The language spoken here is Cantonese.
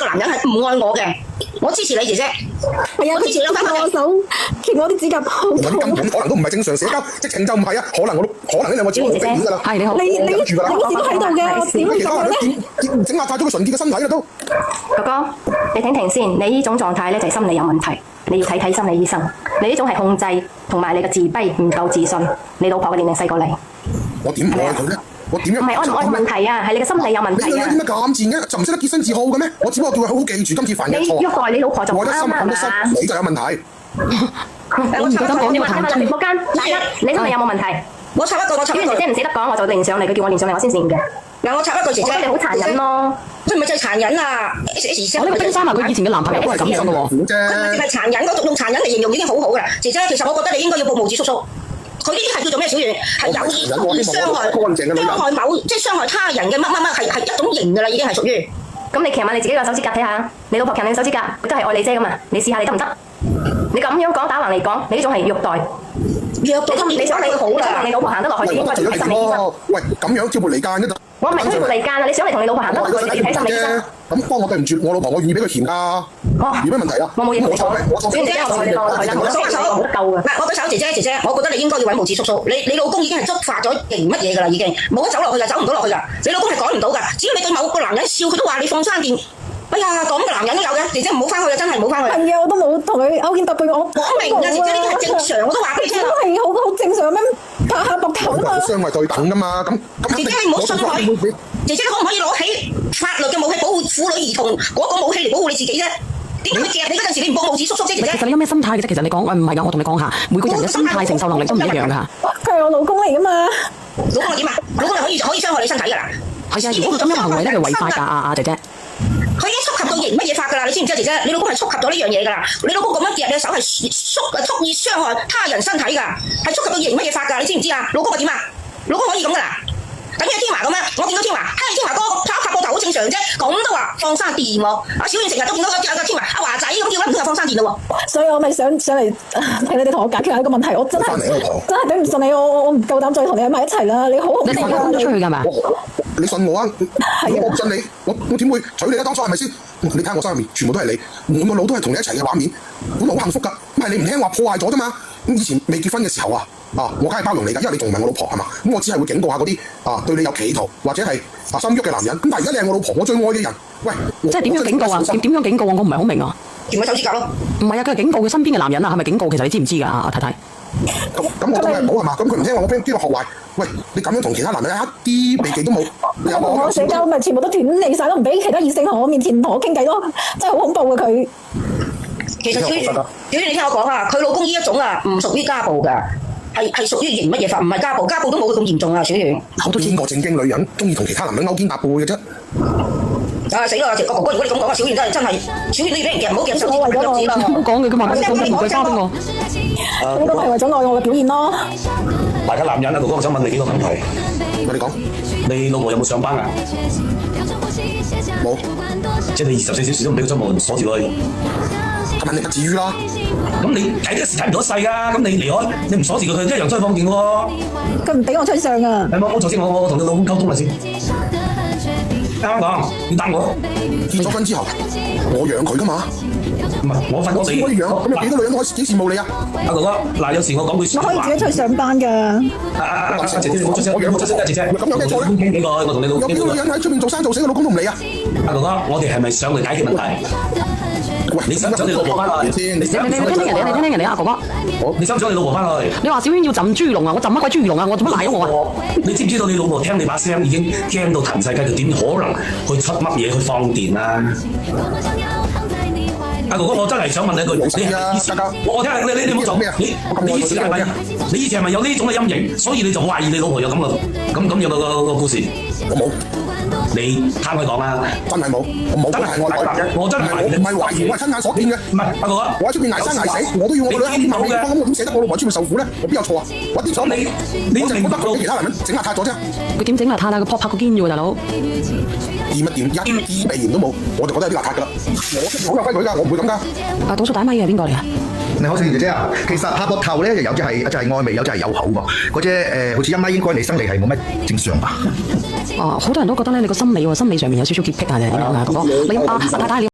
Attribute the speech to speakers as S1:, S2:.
S1: 男人係唔愛我嘅，我支持你姐姐。
S2: 係啊，佢剪我手，鉗我啲指甲好痛。
S3: 我啲根本可能都唔係正常社交，直情就唔係啊，可能呢兩個只係避免㗎啦。
S4: 係你好，
S2: 你好似都喺度嘅，我點會
S3: 其他人都整壓榨咗個純潔嘅身體啦都。
S5: 哥哥，你停先，你呢種狀態咧就係心理有問題，你要睇心理醫生。你呢種係控制同埋你嘅自卑唔夠自信。你老婆嘅年齡細過你，
S3: 我點愛佢咧？我點樣？
S5: 唔係愛唔愛嘅問題啊，係你嘅心理有問題啊。
S3: 你女人點解咁賤嘅？就唔識得潔身自好嘅咩？我只不過叫佢好好記住今次犯嘅錯。
S5: 你虐待你老婆就唔啱啦，係嘛？
S3: 你就有問題。
S5: 我唔夠膽講呢個談出。直播間，第一，你心理有冇問題？
S1: 我插一句，
S5: 姐姐唔捨得講，我就連上嚟，佢叫我連上嚟，我先認嘅。
S1: 嗱，我插一句姐姐，
S5: 你好殘忍咯。
S1: 佢唔係就係殘忍啊！
S4: 我呢個冰山話佢以前嘅男朋友都係咁樣嘅喎。
S1: 佢係殘忍，用殘忍嚟形容已經好好噶啦。姐姐，其實我覺得你應該要報無子叔叔。佢呢啲係叫做咩？小圓係有意傷害即係傷害他人嘅乜係一種型噶啦，已經係屬於。
S5: 咁你騎下你自己個手指甲睇下，你老婆騎你手指甲，佢都係愛你啫噶嘛？你試下你得唔得？你咁樣講打橫嚟講，你呢種係虐待。你想你好啦，你老婆行得落去，你應該睇心理醫生。
S3: 喂，咁樣挑撥離間啫。
S5: 我唔係挑撥離間啊！你想嚟同你老婆行得落去，你睇心理醫生。
S3: 咁幫我對唔住我老婆，我願意俾佢甜㗎。有咩問題啊？
S5: 我冇嘢同你講。姐姐，我你當佢啦，我手好夠㗎。
S1: 我對手姐姐，我覺得你應該要揾無子叔叔。你老公已經係觸發咗型乜嘢㗎啦，已經冇得走落去㗎，走唔到落去㗎。你老公係改唔到㗎。只要你對某個男人笑，佢都話你放生電。哎呀，咁嘅男人都有嘅，姐姐唔好翻去啊！真係唔好翻去。
S2: 係啊，我都冇同佢勾肩搭背，我
S1: 明啊，姐姐呢啲係正常，我都話俾你聽。
S2: 都係好正常咩？拍下膊頭啊嘛。
S3: 雙係對等㗎嘛，咁
S1: 姐姐你唔好信佢。姐姐可唔可以攞起法律嘅武器保護婦女兒童嗰個武器嚟保護你自己啫？點解佢夾你嗰陣時你唔報無子叔叔啫？姐姐。
S4: 其實你有咩心態嘅啫？其實你講唔係㗎，我同你講下，每個人嘅心態承受能力都唔一樣㗎。
S2: 佢係我老公嚟㗎嘛。
S1: 老公係點啊？老公係可以傷害你身體㗎啦。
S4: 係啊，如果佢咁樣行為咧，係違法㗎，姐姐。
S1: 佢已經觸及到刑乜嘢法㗎啦？你知唔知啊，姐姐？你老公係觸及咗呢樣嘢㗎啦。你老公咁樣夾你嘅手係蓄意傷害他人身體㗎，係觸及到刑乜嘢法㗎？你知唔知啊？老公係點啊？老公可以咁㗎啦。等於天華咁樣，我見到天華，天華哥拍膊頭好正常啫，咁都話放生電喎。阿小遠成日都見到天華，阿華仔咁叫啦，唔通又放生電咯喎。
S2: 所以我咪上嚟請你哋同我解決下呢個問題。我真係頂唔順你，我唔夠膽再同你喺埋一齊啦。你好好。
S4: 你哋分咗出去㗎嘛？
S3: 你信我啊！我唔信你，我點會娶你啊？當初係咪先？你睇下我心入面全部都係你，滿個腦都係同你一齊嘅畫面，本來好幸福㗎。咁係你唔聽話破壞咗啫嘛。咁以前未結婚嘅時候啊，我梗係包容你㗎，因為你仲唔係我老婆係嘛？咁我只係會警告下嗰啲對你有企圖或者係心喐嘅男人。咁但係而家你係我老婆，我最愛嘅人。喂，
S4: 即係點樣警告啊？點樣警告啊？我唔係好明啊。
S1: 鉗佢手指甲咯。
S4: 唔係啊，佢係警告佢身邊嘅男人啊，係咪警告？其實你知唔知㗎？阿太太。
S3: 咁我真係冇係嘛？咁佢唔聽話，我俾邊個學壞？喂，你咁樣同其他男人一啲避忌都冇。
S2: 我社交咪全部都斷離晒，都唔俾其他異性同我面前同我傾偈咯，真係好恐怖啊佢。
S1: 其實小遠你聽我講啊，佢老公呢一種啊，唔屬於家暴㗎，係屬於刑乜嘢法？唔係家暴，家暴都冇佢咁嚴重啊，小遠。
S3: 我都見過正經女人中意同其他男人勾肩搭背嘅啫。
S1: 死啦！哥哥，如果你咁講啊，小遠真係，小遠都要俾人夾，唔好夾手指腳趾啦。
S4: 唔好講嘅，佢話佢唔會交俾我。
S2: 咁都係為咗愛我嘅表現咯。
S6: 大家男人啊，哥哥，我想問你幾個問題。
S3: 你講，
S6: 你老婆有冇上班啊？
S3: 冇。
S6: 即係你24小時都唔俾佢出門鎖住佢。
S3: 咁肯定不至於啦。
S6: 咁你睇一時睇唔到一世㗎，咁你離開，你唔鎖住佢，一樣出去放電喎。
S2: 佢唔俾我吹相啊！
S6: 係冇，我頭先我同你老公溝通啦先。啱啱講，你答我。
S3: 結咗婚之後，我養佢㗎嘛。
S6: 唔係，我瞓過你。
S3: 我養，咁有幾多女人可以幾羨慕你啊？
S6: 阿哥哥，嗱，有時我講句説話。
S2: 我可以自己出去上班㗎。
S6: 姐姐，你冇出聲，我出聲啊，姐姐。
S3: 咁有咩錯咧？
S6: 傾幾個，我同你老公。
S3: 有幾多女人喺出面做生做死，個老公都唔理啊？
S6: 阿哥哥，我哋係咪上嚟解決問題？
S3: 喂，
S6: 你想唔想你老婆翻去先？你
S4: 聽人哋阿哥哥。
S6: 你想唔想你老婆翻去？
S4: 你話小娟要浸豬籠啊？我浸乜鬼豬籠啊？我做乜賴咗我啊？
S6: 你知唔知道你老婆聽你把聲已經驚到騰世界，佢點可能去出乜嘢去放電啊？阿哥哥，我真係想問你一句，你以前我聽你冇做咩啊？你以前係咪？你以前係咪有呢種嘅陰影？所以你就懷疑你老婆有咁嘅個故事？
S3: 我冇。
S6: 你攤開講啊！
S3: 真係冇，我冇。真係我真係懷疑，唔係懷疑，我係親眼所見嘅。唔係，阿哥哥，我喺出邊捱生捱死，我都要我個女喺邊嘅。咁我點捨得我老婆出面受苦咧？我邊有錯啊？我點錯？你就覺得佢俾其他男人整邋遢咗啫？
S4: 佢點整邋遢啊？佢撲拍個肩啫喎，大佬。
S3: 掂一啲鼻炎都冇，我就覺得有啲邋遢㗎啦。我好有規矩㗎，我唔會咁㗎。
S4: 啊，倒數打咪係邊個嚟啊？
S7: 你好，小姐姐啊，其實拍膊頭咧有隻係愛眉，有隻係有口喎。嗰隻好似1米應該你生理係冇乜正常吧？
S4: 好多人都覺得咧，你個心理上面有少少潔癖啊，定係點樣啊？哥哥，你太太你。